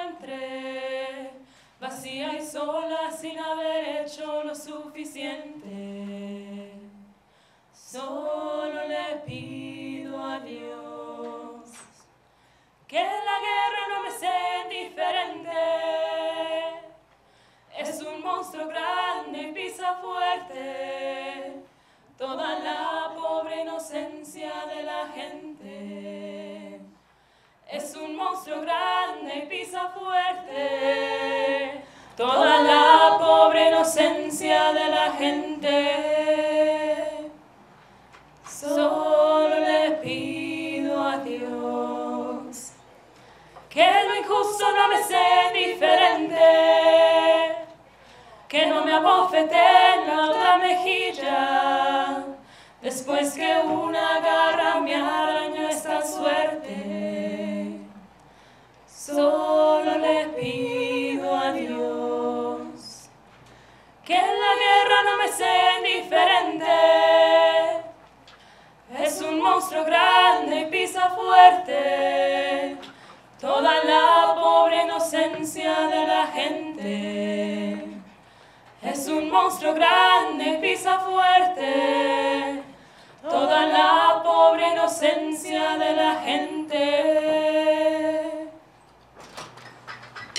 encuentre vacía y sola sin haber hecho lo suficiente. Solo le pido a Dios que en la guerra no me sea indiferente. Es un monstruo grande y pisa fuerte toda la pobre inocencia de la gente. Es un monstruo grande y pisa fuerte toda la pobre inocencia de la gente. Solo le pido a Dios que lo injusto no me sea indiferente, que no me abofetee en la otra mejilla, después que una garra me arañó esta suerte. Solo le pido a Dios que en la guerra no me sea indiferente. Es un monstruo grande y pisa fuerte toda la pobre inocencia de la gente. Es un monstruo grande y pisa fuerte toda la pobre inocencia de la gente.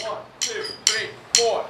1, 2, 3, 4.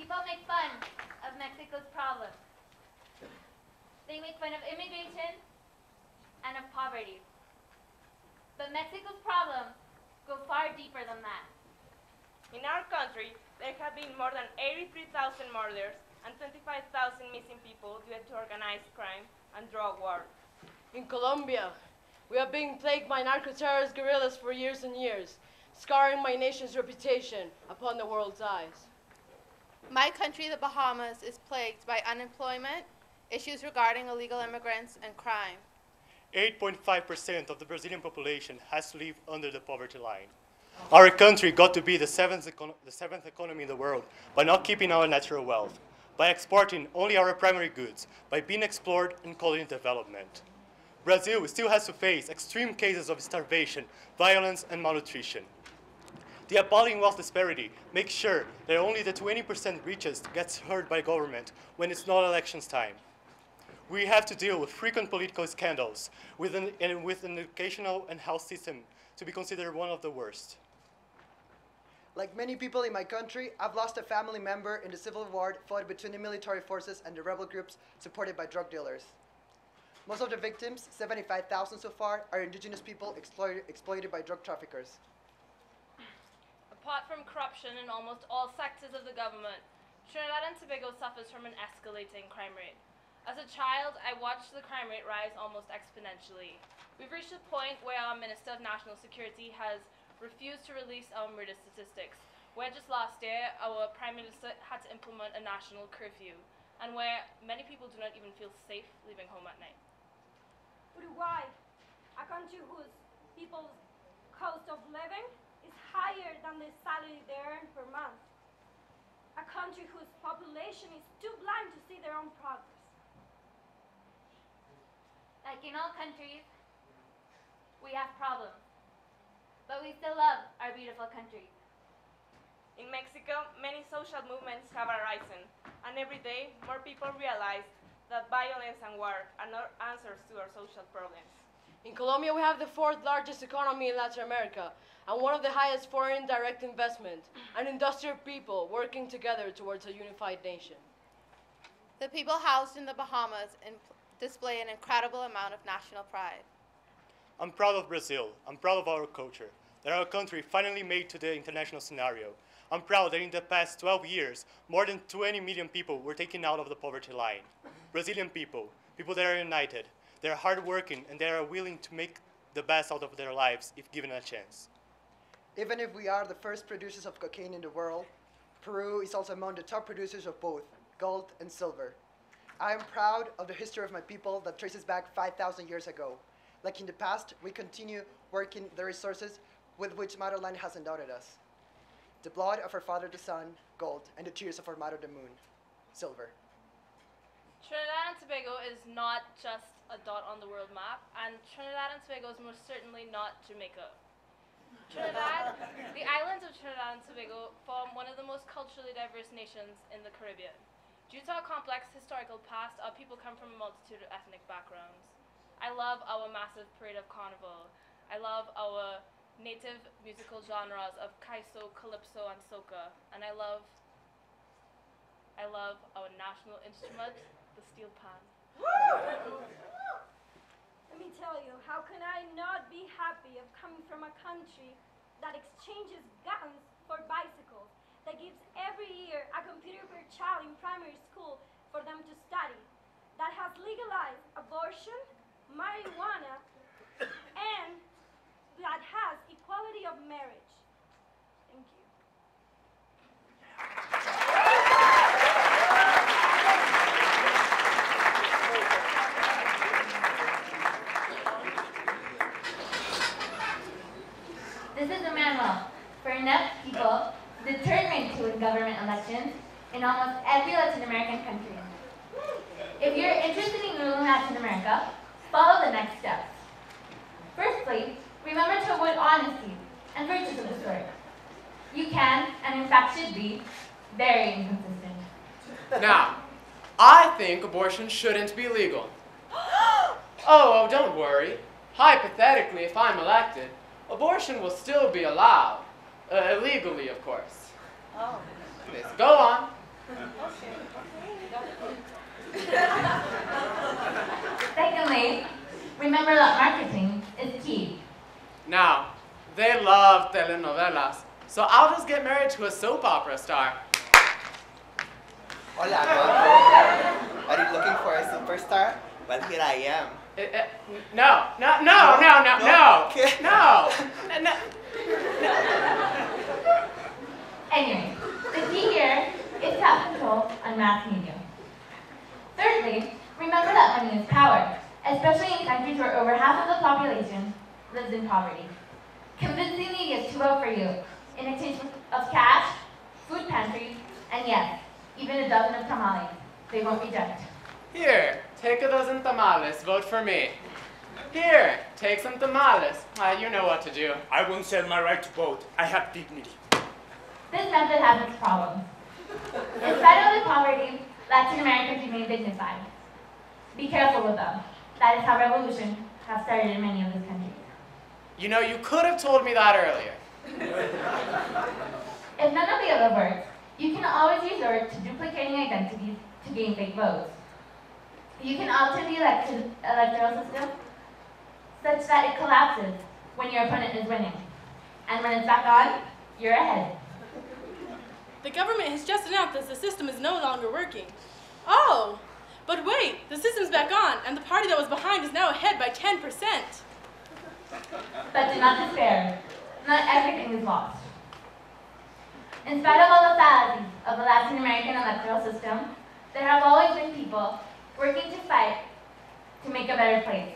People make fun of Mexico's problems. They make fun of immigration, poverty. But Mexico's problems go far deeper than that. In our country, there have been more than 83,000 murders and 25,000 missing people due to organized crime and drug war. In Colombia, we are being plagued by narco-terrorist guerrillas for years and years, scarring my nation's reputation upon the world's eyes. My country, the Bahamas, is plagued by unemployment, issues regarding illegal immigrants, and crime. 8.5% of the Brazilian population has to live under the poverty line. Our country got to be the seventh economy in the world by not keeping our natural wealth, by exporting only our primary goods, by being explored and colony development. Brazil still has to face extreme cases of starvation, violence, and malnutrition. The appalling wealth disparity makes sure that only the 20% richest gets heard by government when it's not elections time. We have to deal with frequent political scandals with an educational and health system to be considered one of the worst. Like many people in my country, I've lost a family member in the civil war fought between the military forces and the rebel groups supported by drug dealers. Most of the victims, 75,000 so far, are indigenous people exploited by drug traffickers. Apart from corruption in almost all sectors of the government, Trinidad and Tobago suffers from an escalating crime rate. As a child, I watched the crime rate rise almost exponentially. We've reached a point where our Minister of National Security has refused to release our murder statistics, where just last year our Prime Minister had to implement a national curfew, and where many people do not even feel safe leaving home at night. Uruguay, a country whose people's cost of living is higher than the salary they earn per month. A country whose population is too blind to see their own progress. Like in all countries, we have problems, but we still love our beautiful country. In Mexico, many social movements have arisen, and every day more people realize that violence and war are not answers to our social problems. In Colombia, we have the fourth largest economy in Latin America and one of the highest foreign direct investment and industrial people working together towards a unified nation. The people housed in the Bahamas display an incredible amount of national pride. I'm proud of Brazil. I'm proud of our culture, that our country finally made to the international scenario. I'm proud that in the past 12 years, more than 20 million people were taken out of the poverty line. Brazilian people, people that are united, they are hardworking, and they are willing to make the best out of their lives if given a chance. Even if we are the first producers of cocaine in the world, Peru is also among the top producers of both gold and silver. I am proud of the history of my people that traces back 5,000 years ago. Like in the past, we continue working the resources with which Motherland has endowed us. The blood of our father the sun, gold, and the tears of our mother the moon, silver. Trinidad and Tobago is not just a dot on the world map, and Trinidad and Tobago is most certainly not Jamaica. Trinidad, the islands of Trinidad and Tobago form one of the most culturally diverse nations in the Caribbean. Due to our complex historical past, our people come from a multitude of ethnic backgrounds. I love our massive parade of carnival. I love our native musical genres of kaiso, calypso, and soca, and I love our national instrument, the steel pan. Let me tell you, how can I not be happy of coming from a country that exchanges guns for bicycles, that gives every year a computer per child in primary school for them to study, that has legalized abortion, marijuana, and that has equality of marriage. Thank you. This is a manual for enough people determined to win government elections in almost every Latin American country. If you're interested in ruling Latin America, follow the next steps. Firstly, remember to avoid honesty and virtues of the sort. You can, and in fact should be, very inconsistent. Now, I think abortion shouldn't be legal. Oh, don't worry. Hypothetically, if I'm elected, abortion will still be allowed. Illegally, of course. Oh. Please, go on. Secondly, remember that marketing Now, they love telenovelas, so I'll just get married to a soap opera star. Hola, Marco. Are you looking for a superstar? Well, here I am. No. Anyway, the key here is to have control on mass media. Thirdly, remember that money is power, especially in countries where over half of the population lives in poverty. Convince the media to vote for you in exchange of cash, food pantries, and yes, even a dozen of tamales. They won't reject. Here, take a dozen tamales, vote for me. Here, take some tamales. You know what to do. I won't sell my right to vote. I have dignity. This method has its problems. In spite of the poverty, Latin Americans remain dignified. Be careful with them. That is how revolution has started in many of these countries. You know, you could have told me that earlier. If none of the other works, you can always resort to duplicating identities to gain fake votes. You can alter the electoral system such that it collapses when your opponent is winning. And when it's back on, you're ahead. The government has just announced that the system is no longer working. Oh, but wait, the system's back on, and the party that was behind is now ahead by 10%. But do not despair. Not everything is lost. In spite of all the fallacies of the Latin American electoral system, there have always been people working to fight to make a better place.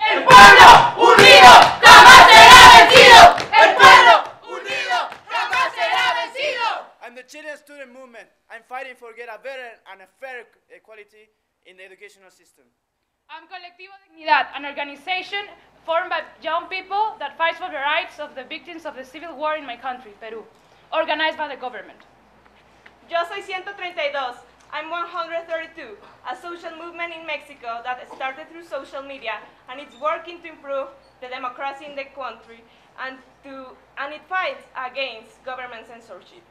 El pueblo unido jamás será vencido. El pueblo unido jamás será vencido. I'm the Chilean student movement. I'm fighting for get a better and a fair equality in the educational system. I'm Colectivo Dignidad, an organization formed by young people that fights for the rights of the victims of the civil war in my country, Peru, organized by the government. Yo soy 132. I'm 132, a social movement in Mexico that started through social media, and it's working to improve the democracy in the country and it fights against government censorship.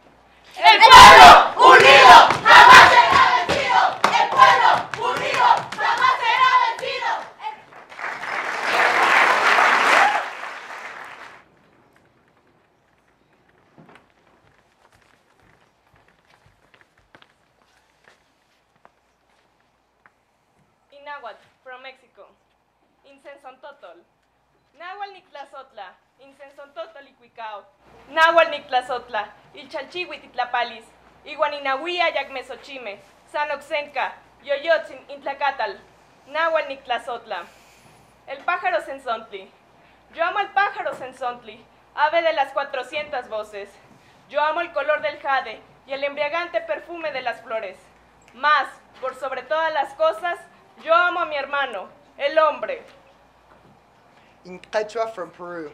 El pueblo unido jamás será vencido. El pueblo unido jamás será vencido. Nahuatl, from Mexico. Insensontotol. Nahuatl Nictlazotla. Insensontotol Icuicao. Nahuatl Nictlazotla. Ilchalchihuit Itlapalis. Iguaninahuia Yacmesochime. Sanoxenca. Yoyotzin Intlacatal. Nahuatl Nictlazotla. El pájaro sensontli. Yo amo al pájaro sensontli, ave de las 400 voces. Yo amo el color del jade y el embriagante perfume de las flores. Más, por sobre todas las cosas, yo amo a mi hermano, el hombre. In Quechua from Peru.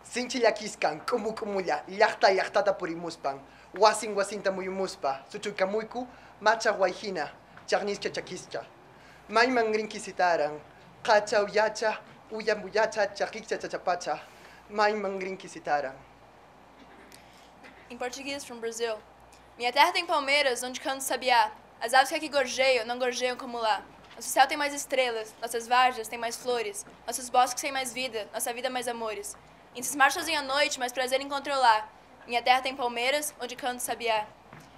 Sinchillakiskan, kumukumuya, yachta purimuspan, wasinta muyumuspa, suchukamuiku, macha guayjina, charnischa chakischa. Maimangrinkisitaran, qacha uyacha, uyambuyacha, chakikcha chachapacha, maimangrinkisitaran. Em português, from Brazil. Minha terra tem palmeiras, onde canto sabiá. As aves que aqui gorjeiam, não gorjeiam como lá. Nosso céu tem mais estrelas, nossas várzeas têm mais flores, nossos bosques têm mais vida, nossa vida mais amores. Em cismar sozinho à noite, mais prazer encontro eu lá. Minha terra tem palmeiras, onde canto sabiá.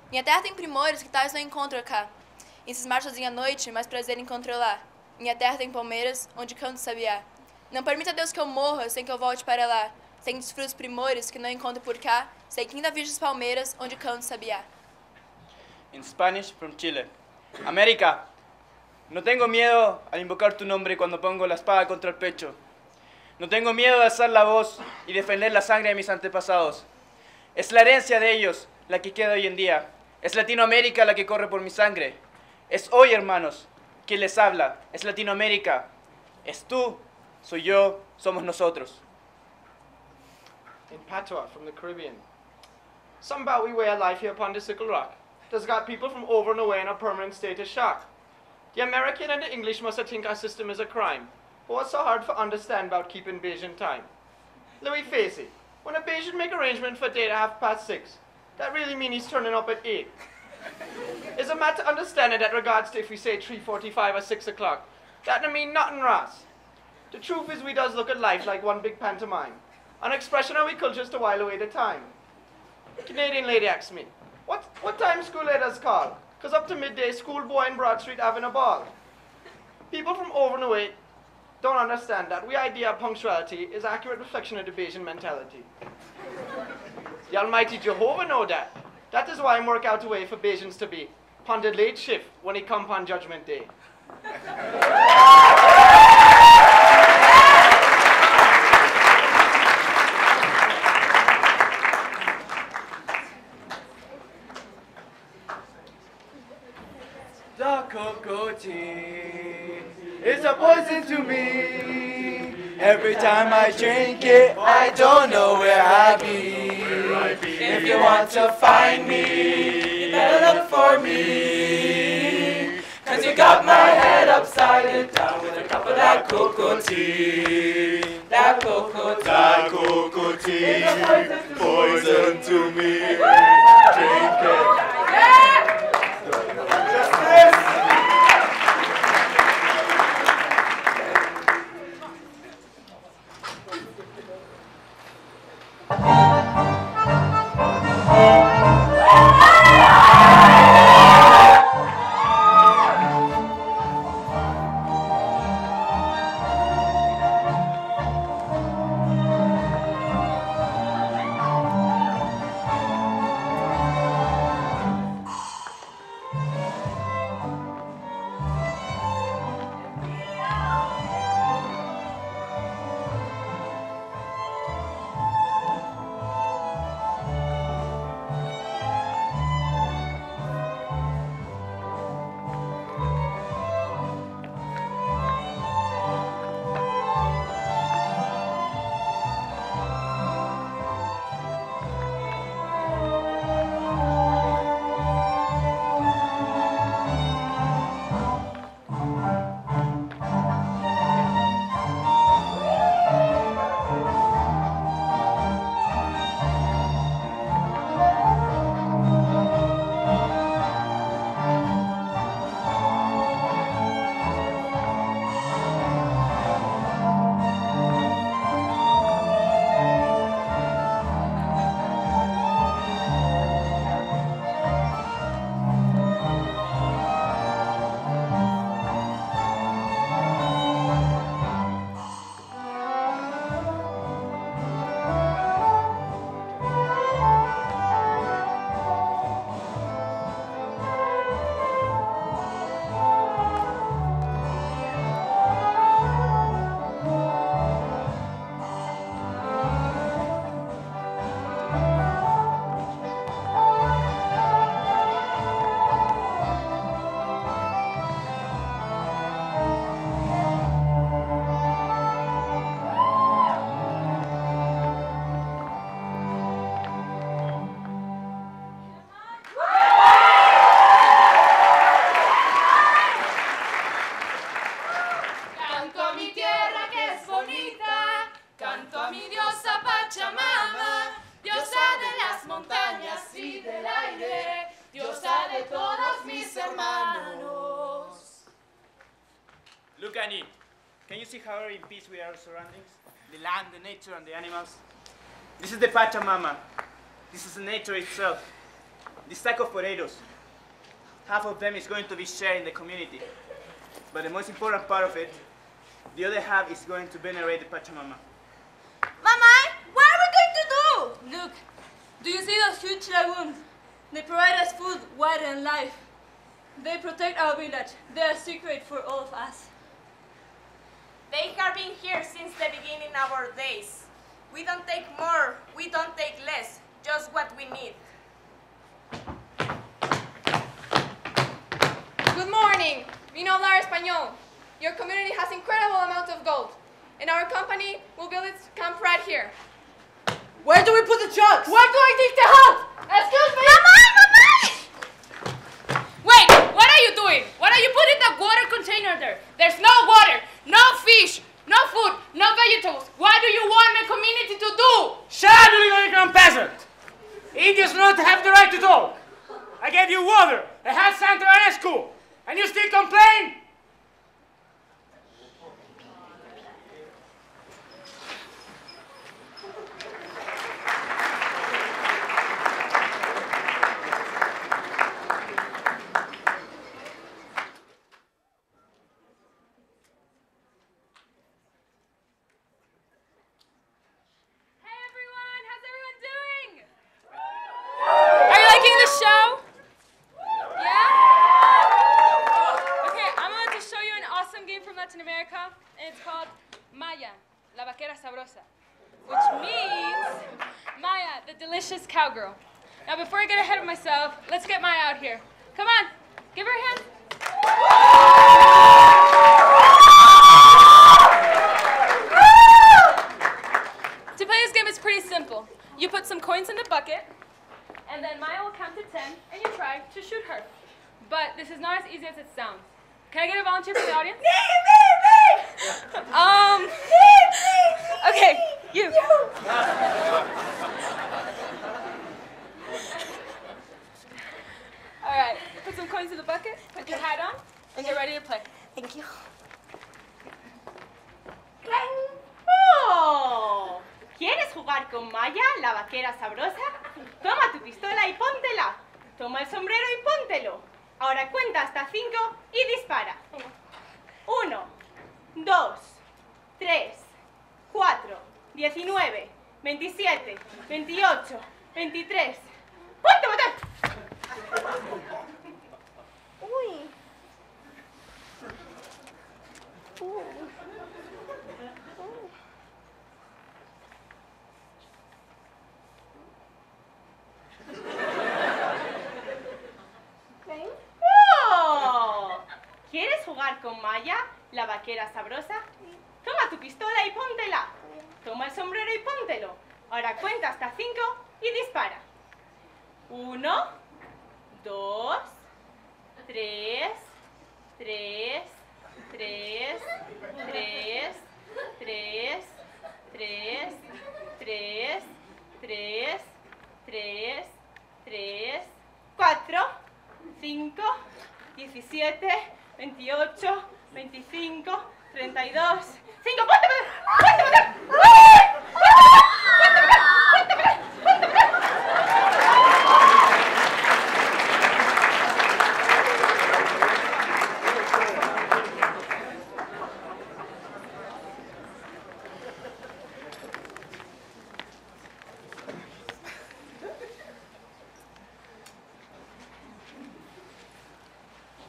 Minha terra tem primores que tais não encontro cá. Em cismar sozinho à noite, mais prazer encontro eu lá. Minha terra tem palmeiras, onde canto sabiá. Não permita Deus que eu morra sem que eu volte para lá. Sem desfrutos primores que não encontro por cá. Sei que ainda vejo as palmeiras, onde canto sabiá. In Spanish from Chile. América. No tengo miedo al invocar tu nombre cuando pongo la espada contra el pecho. No tengo miedo de alzar la voz y defender la sangre de mis antepasados. Es la herencia de ellos la que queda hoy en día. Es Latinoamérica la que corre por mi sangre. Es hoy, hermanos, quien les habla. Es Latinoamérica. Es tú, soy yo, somos nosotros. In Patois from the Caribbean. Somehow we wear life here upon the sickle rock. That's got people from over and away in a permanent state of shock. The American and the English must think our system is a crime. But what's so hard for understand about keeping Bayesian time? Louis face it. When a Bayesian make arrangement for day at 6:30, that really mean he's turning up at 8. It's a matter understanding that regards to if we say 3:45 or 6 o'clock. That don't mean nothing, Ross. The truth is we does look at life like one big pantomime, an expression of we cultures to while away the time. Canadian lady asks me, what time school let us call? 'Cause up to midday, schoolboy in Broad Street having a ball. People from over and away don't understand that we idea of punctuality is accurate reflection of the Bayesian mentality. The Almighty Jehovah know that. That is why I'm work out a way for Bayesians to be pondered late shift when he come on Judgment Day. The cocoa tea is a poison to me. Every time I drink it, I don't know where I be. If you want to find me, you better look for me. 'Cause you got my head upside down with a cup of that cocoa tea. That cocoa tea. That cocoa tea. Poison to me. Drink it. Look, Annie, can you see how in peace we are our surroundings? The land, the nature, and the animals. This is the Pachamama. This is the nature itself. This sack of potatoes, half of them is going to be shared in the community. But the most important part of it, the other half is going to venerate the Pachamama. Mama, what are we going to do? Look, do you see those huge lagoons? They provide us food, water, and life. They protect our village. They are secret for all of us. They have been here since the beginning of our days. We don't take more, we don't take less, just what we need. Good morning. Vino a hablar español. Your community has incredible amounts of gold, and our company will build its camp right here. Where do we put the trucks? Where do I dig the hut? Excuse me? Mama! Wait, what are you doing? Why are you putting the water container there? There's no water, no fish, no food, no vegetables. What do you want the community to do? Shut up, illegal ignorant peasant! Indians do not have the right to talk. I gave you water, a health center, and a school, and you still complain? Maya, la vaquera sabrosa, which means Maya, the delicious cowgirl. Now, before I get ahead of myself, let's get Maya out here. Come on, give her a hand. To play this game, it's pretty simple. You put some coins in the bucket, and then Maya will count to 10, and you try to shoot her. But this is not as easy as it sounds. Can I get a volunteer from the audience? Me! Okay, you. All right, put some coins in the bucket, put your hat on, and get ready to play. Thank you. ¡Oh! ¿Quieres jugar con Maya, la vaquera sabrosa? Toma tu pistola y póntela. Toma el sombrero y póntelo. Ahora cuenta hasta 5 y dispara. 1, 2, 3, 4, 19, 27, 28, 23. ¡Ponte a matar! Uy. ¡Oh! ¿Quieres jugar con Maya, la vaquera sabrosa? Toma tu pistola y póntela. Toma el sombrero y póntelo. Ahora cuenta hasta 5 y dispara. 1, 2, 3, 3, 3, 3, 3, 3, 3, 3, 3, 3, 4, 5, 17, 28, 25, 32, 5, ¡ponte!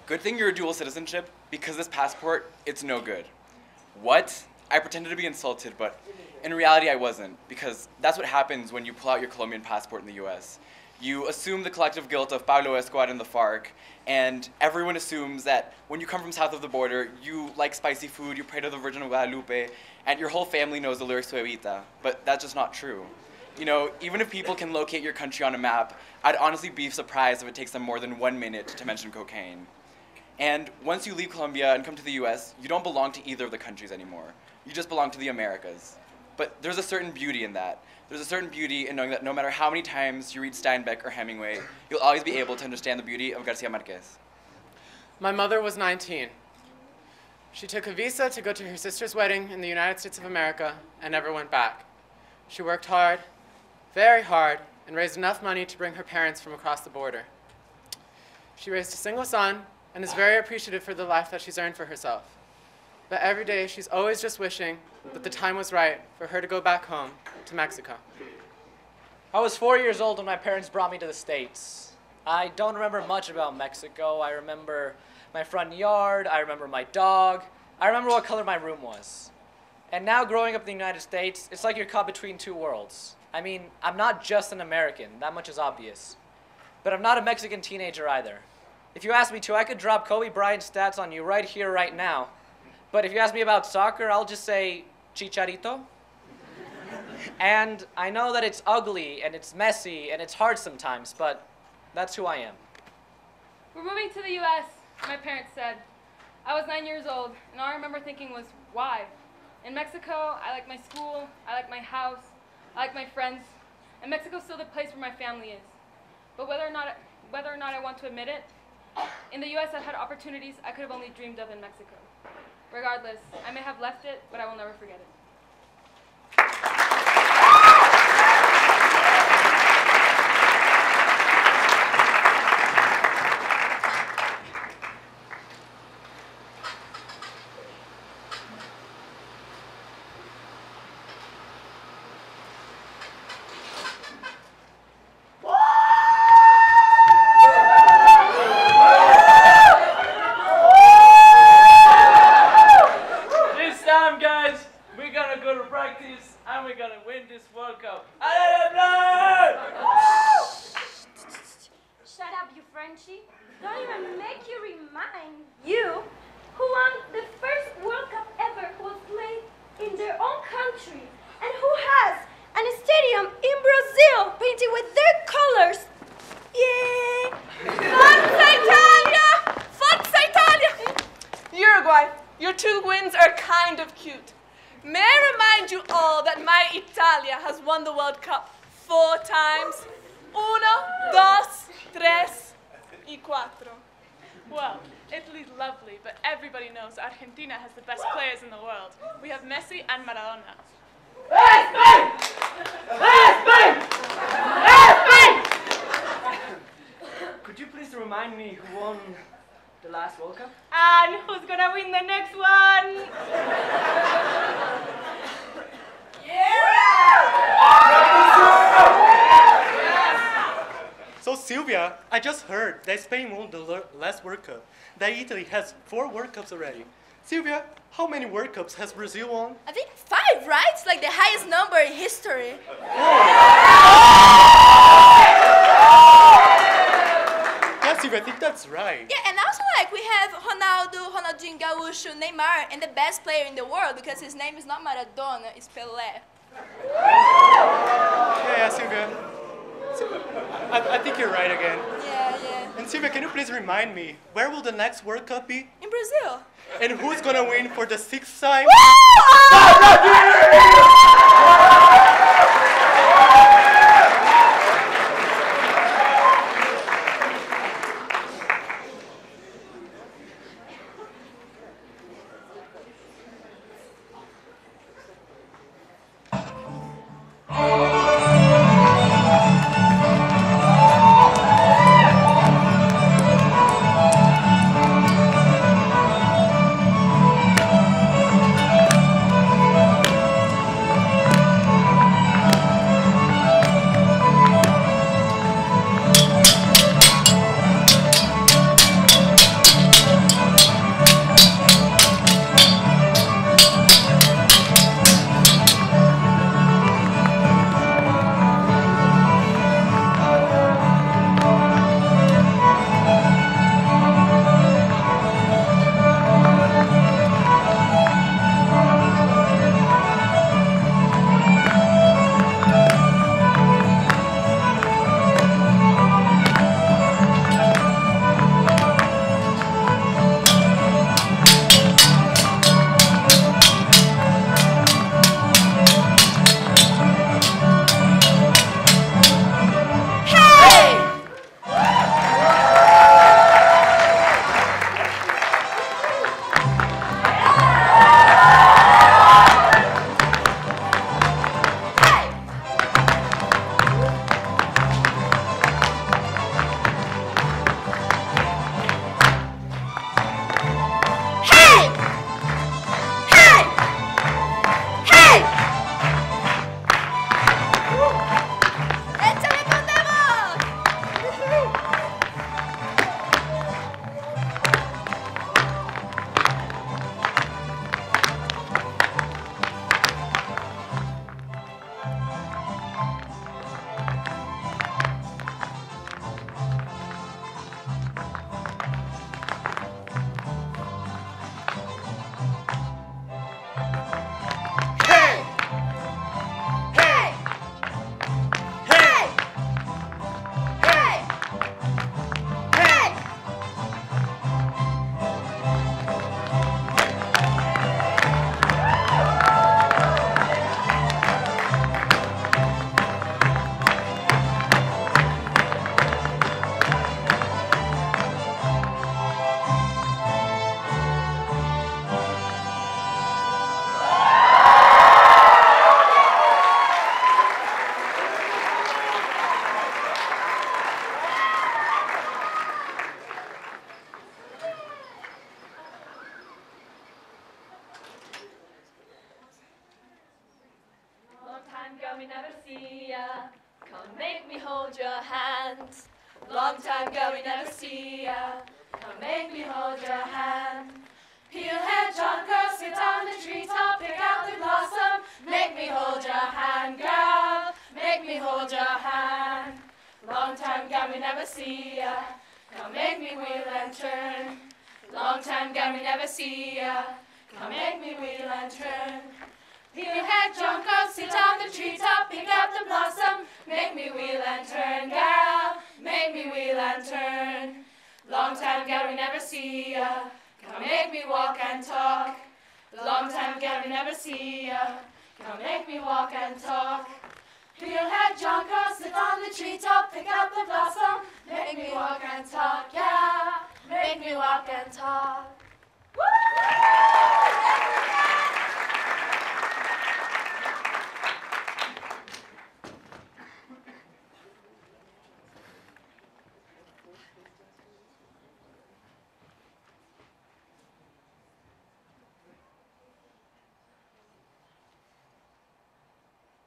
Good thing you're a dual citizenship, because this passport, it's no good. What? I pretended to be insulted, but in reality I wasn't, because that's what happens when you pull out your Colombian passport in the US. You assume the collective guilt of Pablo Escobar and the FARC, and everyone assumes that when you come from south of the border, you like spicy food, you pray to the Virgin of Guadalupe, and your whole family knows the lyrics to Evita, but that's just not true. You know, even if people can locate your country on a map, I'd honestly be surprised if it takes them more than 1 minute to mention cocaine. And once you leave Colombia and come to the US, you don't belong to either of the countries anymore. You just belong to the Americas. But there's a certain beauty in that. There's a certain beauty in knowing that no matter how many times you read Steinbeck or Hemingway, you'll always be able to understand the beauty of Garcia Marquez. My mother was 19. She took a visa to go to her sister's wedding in the United States of America and never went back. She worked hard, very hard, and raised enough money to bring her parents from across the border. She raised a single son and is very appreciative for the life that she's earned for herself. But every day, she's always just wishing that the time was right for her to go back home to Mexico. I was 4 years old when my parents brought me to the States. I don't remember much about Mexico. I remember my front yard, I remember my dog, I remember what color my room was. And now growing up in the United States, it's like you're caught between two worlds. I mean, I'm not just an American, that much is obvious. But I'm not a Mexican teenager either. If you ask me to, I could drop Kobe Bryant's stats on you right here, right now. But if you ask me about soccer, I'll just say Chicharito. And I know that it's ugly, and it's messy, and it's hard sometimes, but that's who I am. We're moving to the U.S., my parents said. I was 9 years old, and all I remember thinking was, why? In Mexico, I like my school, I like my house, I like my friends, and Mexico's still the place where my family is. But whether or not I want to admit it, in the U.S. I've had opportunities I could have only dreamed of in Mexico. Regardless, I may have left it, but I will never forget it. We're gonna go to practice and we're gonna win this World Cup. Shut up, you Frenchie. Don't even make you remind you who won the first World Cup ever who was played in their own country and who has a stadium in Brazil painted with their colors. Yay! Forza Italia! Forza Italia! Uruguay, your 2 wins are kind of cute. May I remind you all that my Italia has won the World Cup 4 times. 1, 2, 3, y 4. Well, Italy's lovely, but everybody knows Argentina has the best players in the world. We have Messi and Maradona. Could you please remind me who won the last World Cup? And who's gonna win the next one? So Sylvia, I just heard that Spain won the last World Cup, that Italy has 4 World Cups already. Sylvia, how many World Cups has Brazil won? I think 5, right? It's like the highest number in history. Yeah, Sylvia, I think that's right. Yeah, and also like we have Ronaldo, Ronaldinho Gaúcho, Neymar, and the best player in the world because his name is not Maradona, it's Pelé. Yeah, Sylvia. I think you're right again. Yeah. And Sylvia, can you please remind me, where will the next World Cup be? In Brazil. And who's gonna win for the 6th time? we never see ya. Come make me hold your hand. Long time ago we never see ya. Come make me hold your hand. Peel head, John girl, sit on the treetop, pick out the blossom. time, God, we never see ya. Come make me wheel and turn. Long time, God, we never see ya. Come make me wheel and turn. Peel head, junk up, sit on the treetop, pick up the blossom. Make me wheel and turn, girl. Make me wheel and turn. Long time, girl, we never see ya. Come make me walk and talk. Long time, girl, we never see ya. Come make me walk and talk. Peel head, junk up, sit on the treetop, pick up the blossom. Make me walk and talk, yeah. Make me walk and talk. Woo!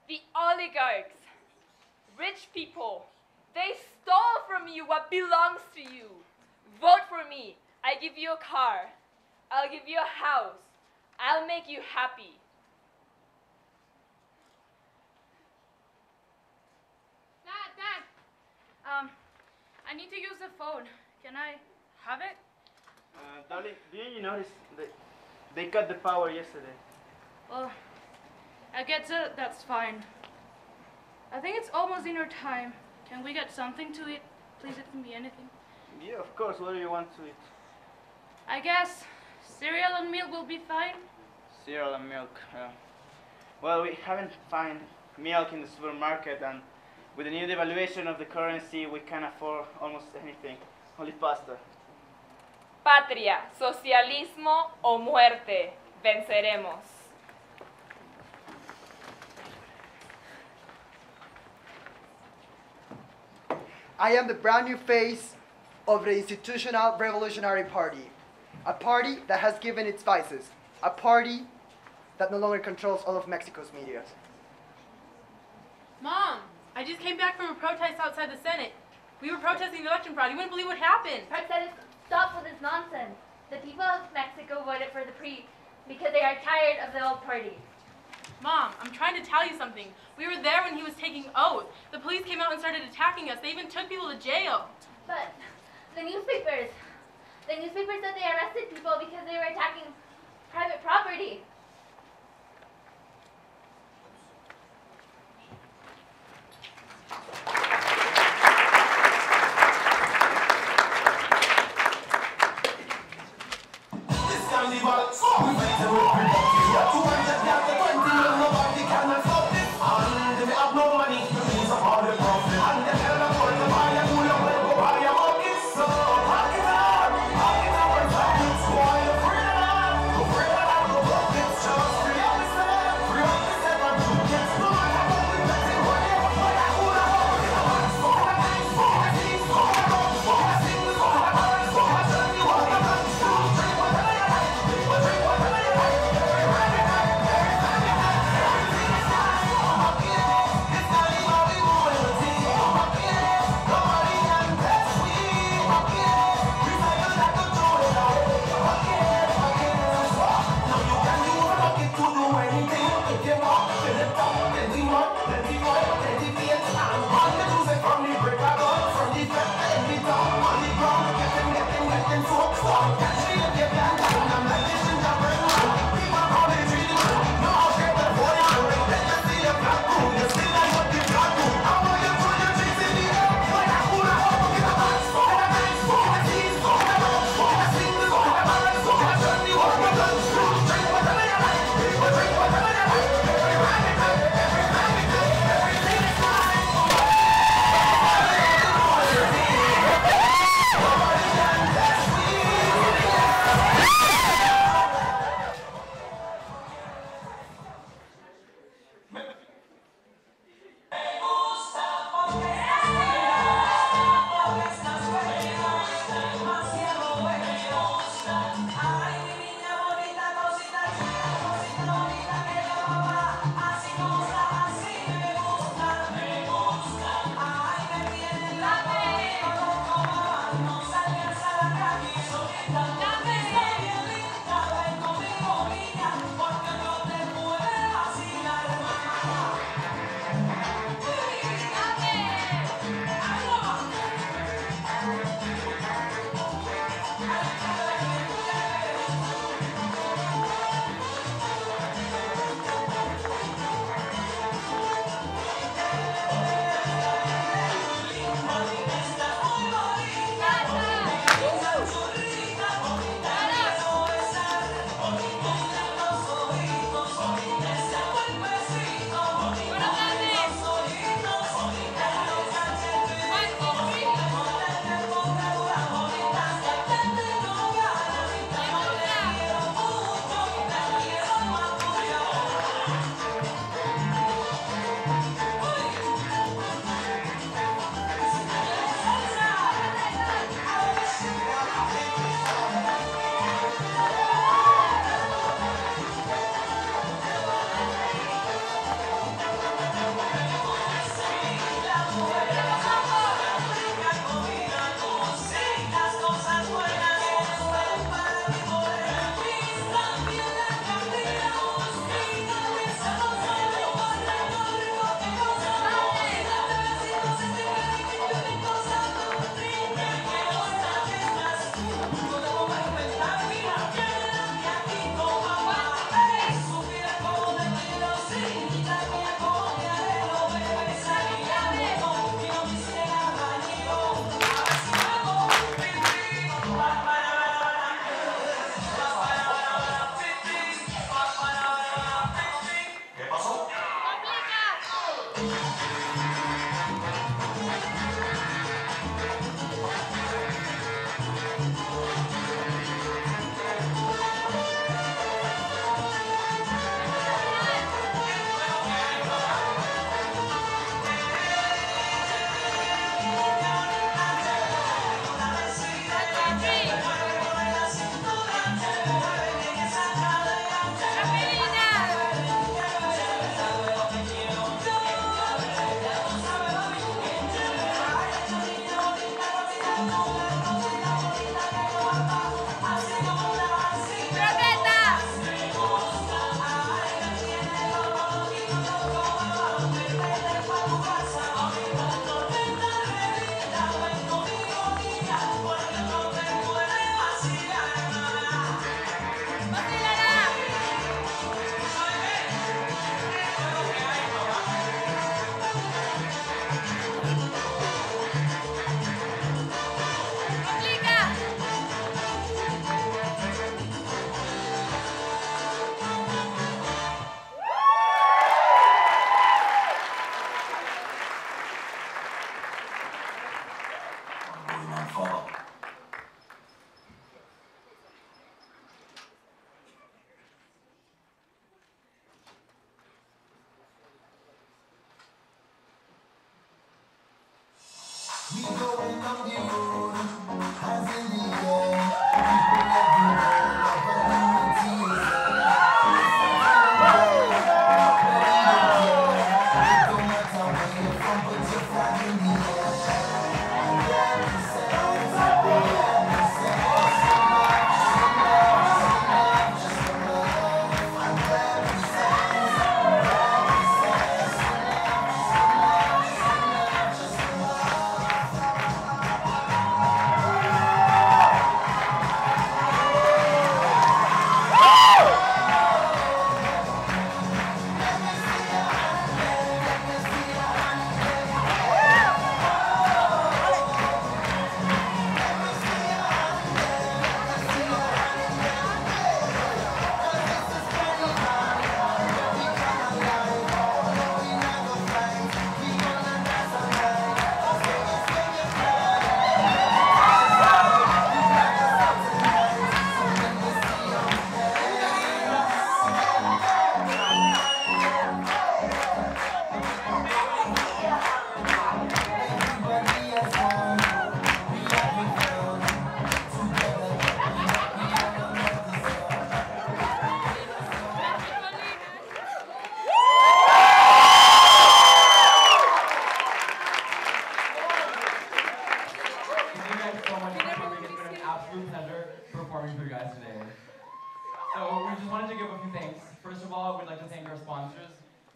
The oligarchs, rich people, they stole from you what belongs to you. Vote for me. I give you a car. I'll give you a house. I'll make you happy. Dad, I need to use the phone. Can I have it? Darling, didn't you notice that they cut the power yesterday? Well, I guess that's fine. I think it's almost dinner time. Can we get something to eat? Please, it can be anything. Yeah, of course. What do you want to eat? I guess cereal and milk will be fine. Cereal and milk. Well, we haven't found milk in the supermarket, and with the new devaluation of the currency, we can't afford almost anything. Only pasta. Patria, socialismo o muerte. Venceremos. I am the brand new face of the Institutional Revolutionary Party, a party that has given its vices, a party that no longer controls all of Mexico's media. Mom, I just came back from a protest outside the Senate. We were protesting the election fraud. You wouldn't believe what happened. President, stop with this nonsense. The people of Mexico voted for the PRI because they are tired of the old party. Mom, I'm trying to tell you something. We were there when he was taking oath. The police came out and started attacking us. They even took people to jail. But the newspapers said they arrested people because they were attacking private property.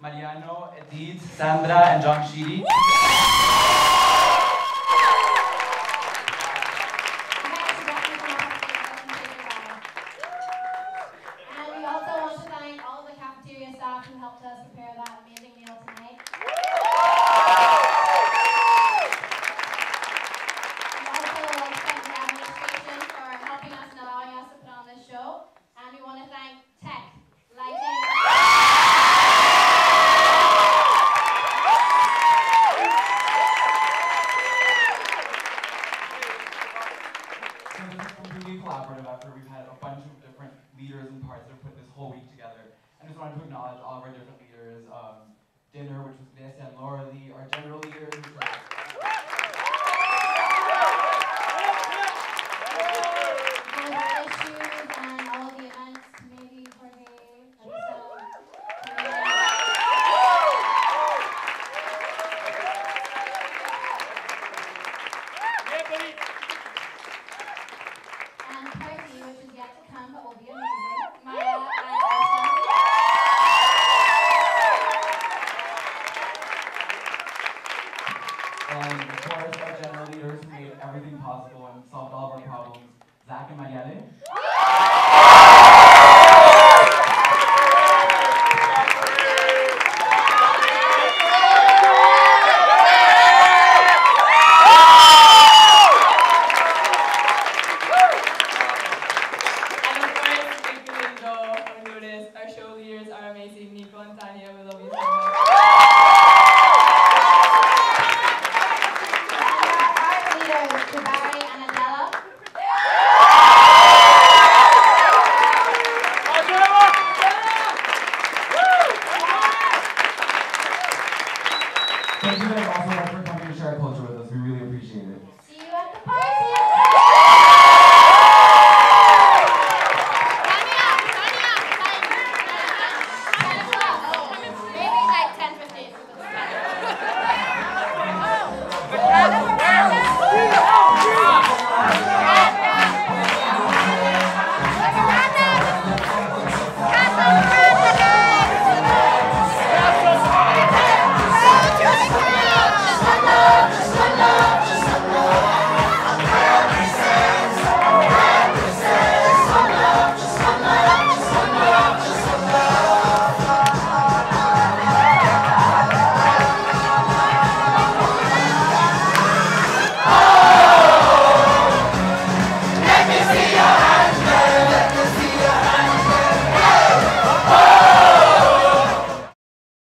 Mariano, Edith, Sandra, and John Sheedy. And we also want to thank all of the cafeteria staff who helped us prepare that amazing meal tonight. We also want to thank the administration for helping us and allowing us to put on this show. And we want to thank tech, lighting. Collaborative effort. We've had a bunch of different leaders and parts that have put this whole week together. I just wanted to acknowledge all of our different leaders. Dinner, which was Vanessa and Laura Lee, our general leaders. Issues and all of the events, maybe for the episode. And Percy, which is yet to come, but will be amazing. Maya and And of course, our general leaders who made everything possible and solved all of our problems, Zach and Marielle. Our show leaders are amazing. Nico and Tanya, we love you so much.